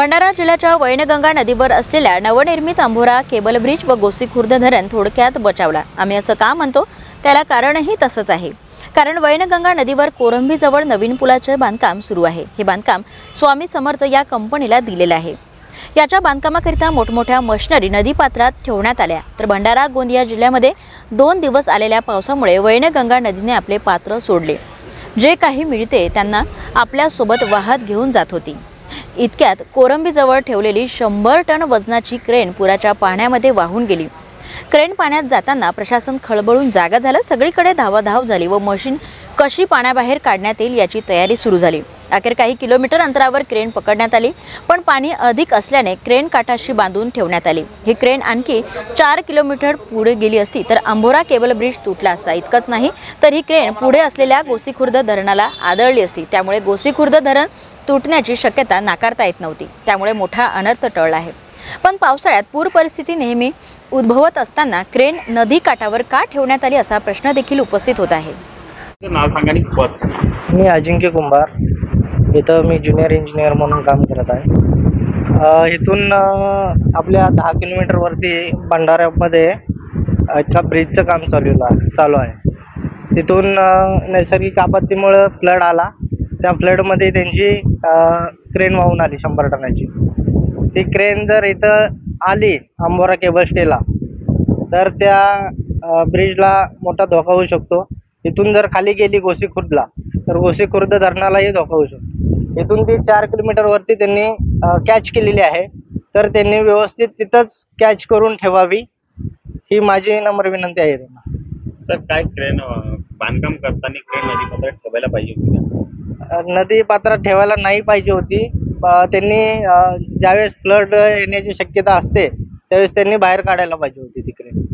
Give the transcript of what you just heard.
भंडारा जिल्ह्याच्या वैनगंगा नदीवर असलेल्या नवनिर्मित अंभोरा केबल ब्रिज व गोसीखुर्द धरण थोडक्यात बचावला। आम्ही असं का म्हणतो त्याला कारणही तसंच आहे। कारण वैनगंगा नदीवर कोरंबीजवळ नवीन पुलाचे बांधकाम सुरू आहे। हे बांधकाम स्वामी समर्थ या कंपनीला दिलेले आहे। याच्या बांधकामाकरिता मोठमोठ्या मशिनरी नदीपात्रात ठेवण्यात आल्या। तर भंडारा गोंदिया जिल्ह्यामध्ये 2 दिवस आलेल्या पावसामुळे वैनगंगा नदीने आपले पात्र सोडले। जे काही मिळते त्यांना आपल्या सोबत वाहत घेऊन जात होती। इतक्यात कोरंबीजवळ ठेवलेली 100 टन वजनाची क्रेन पुराच्या पाण्यामध्ये वाहून गेली। क्रेन पाण्यात जाताना प्रशासन खळबळून जागा झालं। सगळीकडे धावाधाव झाली व मशीन कशी पाण्याबाहेर काढण्यात येईल याची तयारी सुरू झाली। अखेर काही किलोमीटर अंतरावर क्रेन पकडण्यात आली, पण पाणी अधिक असल्याने क्रेन काठाशी बांधून ठेवण्यात आली। ही क्रेन आणखी 4 किलोमीटर पुढे गेली असती तर अंभोरा केबल ब्रिज तुटला असता। इतकंच नाही तर ही क्रेन पुढे असलेल्या गोसीखुर्द धरणाला आदळली असती। त्यामुळे गोसीखुर्द धरण तुटण्याची शक्यता नाकारता येत नव्हती। त्यामुळे मोठा अनर्थ टळला आहे। पण पावसाळ्यात पूर परिस्थिती नेहमी उद्भवत असताना क्रेन नदी काठावर का ठेवण्यात आली असा प्रश्न देखील उपस्थित होत आहे। नाव सांगा आणि पद। मी अजिंक्य कुंभार, इथं मी ज्युनियर इंजिनियर म्हणून काम करत आहे। इथून आपल्या 10 किलोमीटरवरती भंडाऱ्यामध्ये एका ब्रिजचं काम चालू आहे। तिथून नैसर्गिक आपत्तीमुळे फ्लड आला। त्या फ्लडमध्ये त्यांची क्रेन वाहून आली 100 टनाची। ती क्रेन जर इथं आली अंभोरा केबल स्टेला तर त्या ब्रिजला मोठा धोका होऊ शकतो। इथून जर खाली गेली गोसीखुर्दला तर गोसीखुर्द धरणालाही धोका होऊ शकतो। इथून ती 4 किलोमीटरवरती त्यांनी कॅच केलेली आहे, तर त्यांनी व्यवस्थित तिथंच कॅच करून ठेवावी ही माझी नम्र विनंती आहे त्यांना। सर, काय क्रेन बांधकाम करताना क्रेन नदी पात्रात ठेवायला पाहिजे होती? नदी पात्रात ठेवायला नाही पाहिजे होती। त्यांनी ज्यावेळेस फ्लड येण्याची शक्यता असते त्यावेळेस त्यांनी बाहेर काढायला पाहिजे होती ती क्रेन।